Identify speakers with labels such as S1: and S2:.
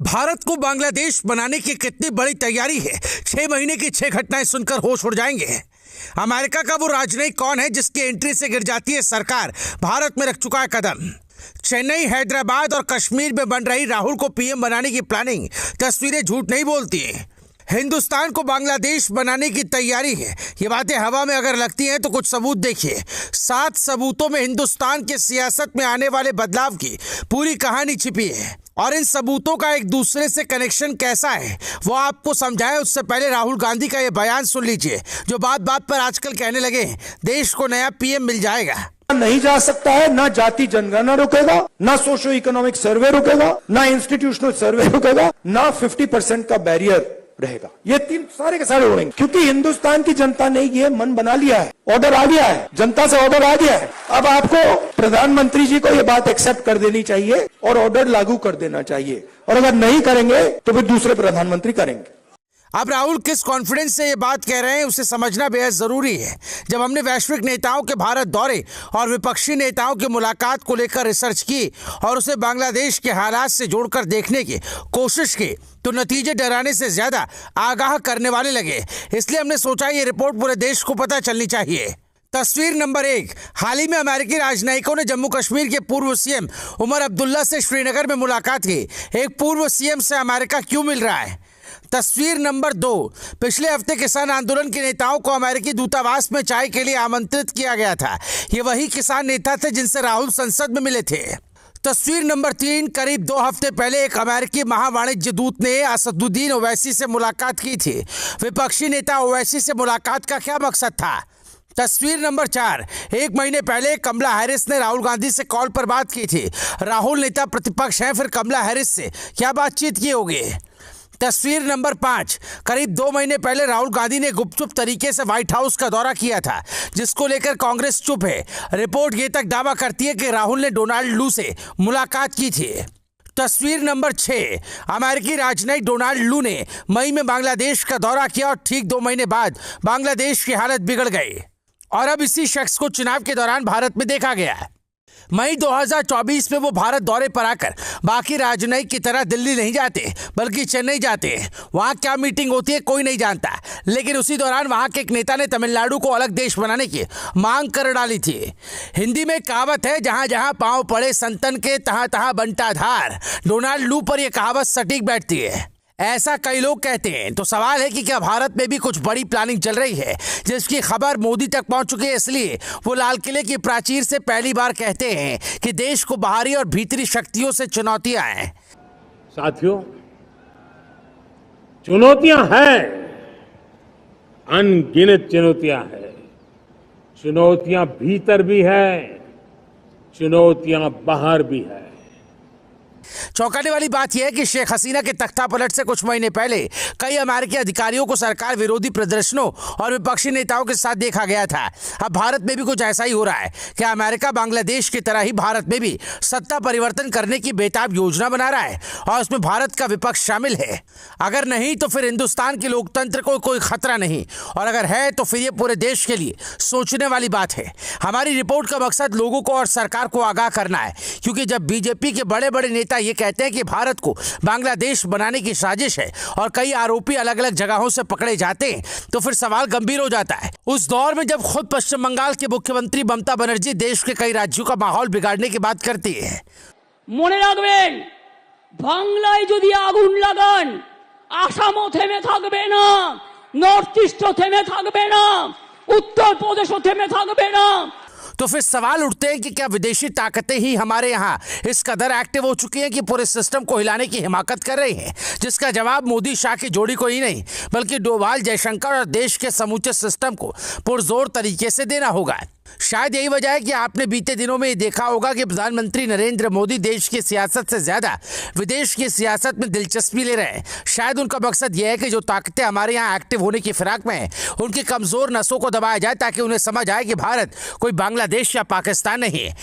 S1: भारत को बांग्लादेश बनाने की कितनी बड़ी तैयारी है। 6 महीने की 6 घटनाएं सुनकर होश उड़ जाएंगे। अमेरिका का वो राजनयिक कौन है जिसकी एंट्री से गिर जाती है सरकार। भारत में रख चुका है कदम। चेन्नई, हैदराबाद और कश्मीर में बन रही राहुल को पीएम बनाने की प्लानिंग। तस्वीरें झूठ नहीं बोलती। हिंदुस्तान को बांग्लादेश बनाने की तैयारी है। ये बातें हवा में अगर लगती हैं तो कुछ सबूत देखिए। 7 सबूतों में हिंदुस्तान के सियासत में आने वाले बदलाव की पूरी कहानी छिपी है और इन सबूतों का एक दूसरे से कनेक्शन कैसा है वो आपको समझाएं उससे पहले राहुल गांधी का ये बयान सुन लीजिए, जो बात बात पर आजकल कहने लगे देश को नया पीएम मिल जाएगा।
S2: नहीं जा सकता है, ना जाति जनगणना रुकेगा, ना सोशो इकोनॉमिक सर्वे रुकेगा, ना इंस्टीट्यूशनल सर्वे रुकेगा, ना 50% का बैरियर रहेगा। ये 3 सारे के सारे उड़ेंगे क्योंकि हिंदुस्तान की जनता ने ये मन बना लिया है। ऑर्डर आ गया है, जनता से ऑर्डर आ गया है। अब आपको प्रधानमंत्री जी को ये बात एक्सेप्ट कर देनी चाहिए और ऑर्डर लागू कर देना चाहिए, और अगर नहीं करेंगे तो फिर दूसरे प्रधानमंत्री करेंगे।
S1: अब राहुल किस कॉन्फिडेंस से ये बात कह रहे हैं उसे समझना बेहद जरूरी है। जब हमने वैश्विक नेताओं के भारत दौरे और विपक्षी नेताओं की मुलाकात को लेकर रिसर्च की और उसे बांग्लादेश के हालात से जोड़कर देखने की कोशिश की तो नतीजे डराने से ज्यादा आगाह करने वाले लगे। इसलिए हमने सोचा ये रिपोर्ट पूरे देश को पता चलनी चाहिए। तस्वीर नंबर 1। हाल ही में अमेरिकी राजनयिकों ने जम्मू कश्मीर के पूर्व सीएम उमर अब्दुल्ला से श्रीनगर में मुलाकात की। एक पूर्व सीएम से अमेरिका क्यों मिल रहा है। तस्वीर नंबर 2। पिछले हफ्ते किसान आंदोलन के नेताओं को अमेरिकी दूतावास में चाय के लिए आमंत्रित किया गया था। ये वही किसान नेता थे जिनसे राहुल संसद में मिले थे। तस्वीर नंबर 3। करीब 2 हफ्ते पहले एक अमेरिकी महावाणिज्य दूत ने असदुद्दीन ओवैसी से मुलाकात की थी। विपक्षी नेता ओवैसी से मुलाकात का क्या मकसद था। तस्वीर नंबर 4। 1 महीने पहले कमला हैरिस ने राहुल गांधी से कॉल पर बात की थी। राहुल नेता प्रतिपक्ष हैं, फिर कमला हैरिस से क्या बातचीत की होगी। तस्वीर नंबर 5। करीब 2 महीने पहले राहुल गांधी ने गुपचुप तरीके से व्हाइट हाउस का दौरा किया था, जिसको लेकर कांग्रेस चुप है। रिपोर्ट ये तक दावा करती है कि राहुल ने डोनाल्ड लू से मुलाकात की थी। तस्वीर नंबर 6। अमेरिकी राजनयिक डोनाल्ड लू ने मई में बांग्लादेश का दौरा किया और ठीक 2 महीने बाद बांग्लादेश की हालत बिगड़ गई और अब इसी शख्स को चुनाव के दौरान भारत में देखा गया है। मई 2024 में वो भारत दौरे पर आकर बाकी राजनयिक की तरह दिल्ली नहीं जाते बल्कि चेन्नई जाते हैं। वहाँ क्या मीटिंग होती है कोई नहीं जानता, लेकिन उसी दौरान वहाँ के एक नेता ने तमिलनाडु को अलग देश बनाने की मांग कर डाली थी। हिंदी में कहावत है, जहाँ जहाँ पांव पड़े संतन के तहाँ तहाँ बनता धार। डोनाल्ड लू पर यह कहावत सटीक बैठती है, ऐसा कई लोग कहते हैं। तो सवाल है कि क्या भारत में भी कुछ बड़ी प्लानिंग चल रही है जिसकी खबर मोदी तक पहुंच चुकी है। इसलिए वो लाल किले की प्राचीर से पहली बार कहते हैं कि देश को बाहरी और भीतरी शक्तियों से चुनौतियां हैं।
S3: साथियों, चुनौतियां हैं, अनगिनत चुनौतियां हैं। चुनौतियां भीतर भी है, चुनौतियां बाहर भी है।
S1: चौंकाने वाली बात यह है कि शेख हसीना के तख्ता पलट से कुछ महीने पहले कई अमेरिकी अधिकारियों को सरकार विरोधी प्रदर्शनों और विपक्षी नेताओं के साथ देखा गया था। अब भारत में भी कुछ ऐसा ही हो रहा है। क्या अमेरिका बांग्लादेश की तरह ही भारत में भी सत्ता परिवर्तन करने की बेताब योजना बना रहा है और उसमें भारत का विपक्ष शामिल है। अगर नहीं तो फिर हिंदुस्तान के लोकतंत्र को कोई खतरा नहीं, और अगर है तो फिर ये पूरे देश के लिए सोचने वाली बात है। हमारी रिपोर्ट का मकसद लोगों को और सरकार को आगाह करना है, क्योंकि जब बीजेपी के बड़े बड़े नेता ये कहते हैं कि भारत को बांग्लादेश बनाने की साजिश है और कई आरोपी अलग अलग जगहों से पकड़े जाते हैं, तो फिर सवाल गंभीर हो जाता है। उस दौर में जब खुद पश्चिम बंगाल के मुख्यमंत्री ममता बनर्जी देश के कई राज्यों का माहौल बिगाड़ने की बात करती है।
S4: মনে রাখবেন, বাংলায় যদি আগুন লাগান আসামও থেমে থাকবে না, নর্থ ইস্টও থেমে থাকবে না, उत्तर प्रदेशও থেমে থাকবে না।
S1: तो फिर सवाल उठते हैं कि क्या विदेशी ताकतें ही हमारे यहाँ इस कदर एक्टिव हो चुकी हैं कि पूरे सिस्टम को हिलाने की हिमाकत कर रही हैं, जिसका जवाब मोदी शाह की जोड़ी को ही नहीं बल्कि डोभाल, जयशंकर और देश के समूचे सिस्टम को पुरजोर तरीके से देना होगा। शायद यही वजह है कि आपने बीते दिनों में देखा होगा कि प्रधानमंत्री नरेंद्र मोदी देश की सियासत से ज्यादा विदेश की सियासत में दिलचस्पी ले रहे हैं। शायद उनका मकसद यह है कि जो ताकतें हमारे यहाँ एक्टिव होने की फिराक में हैं, उनकी कमजोर नसों को दबाया जाए ताकि उन्हें समझ आए कि भारत कोई बांग्लादेश या पाकिस्तान नहीं है,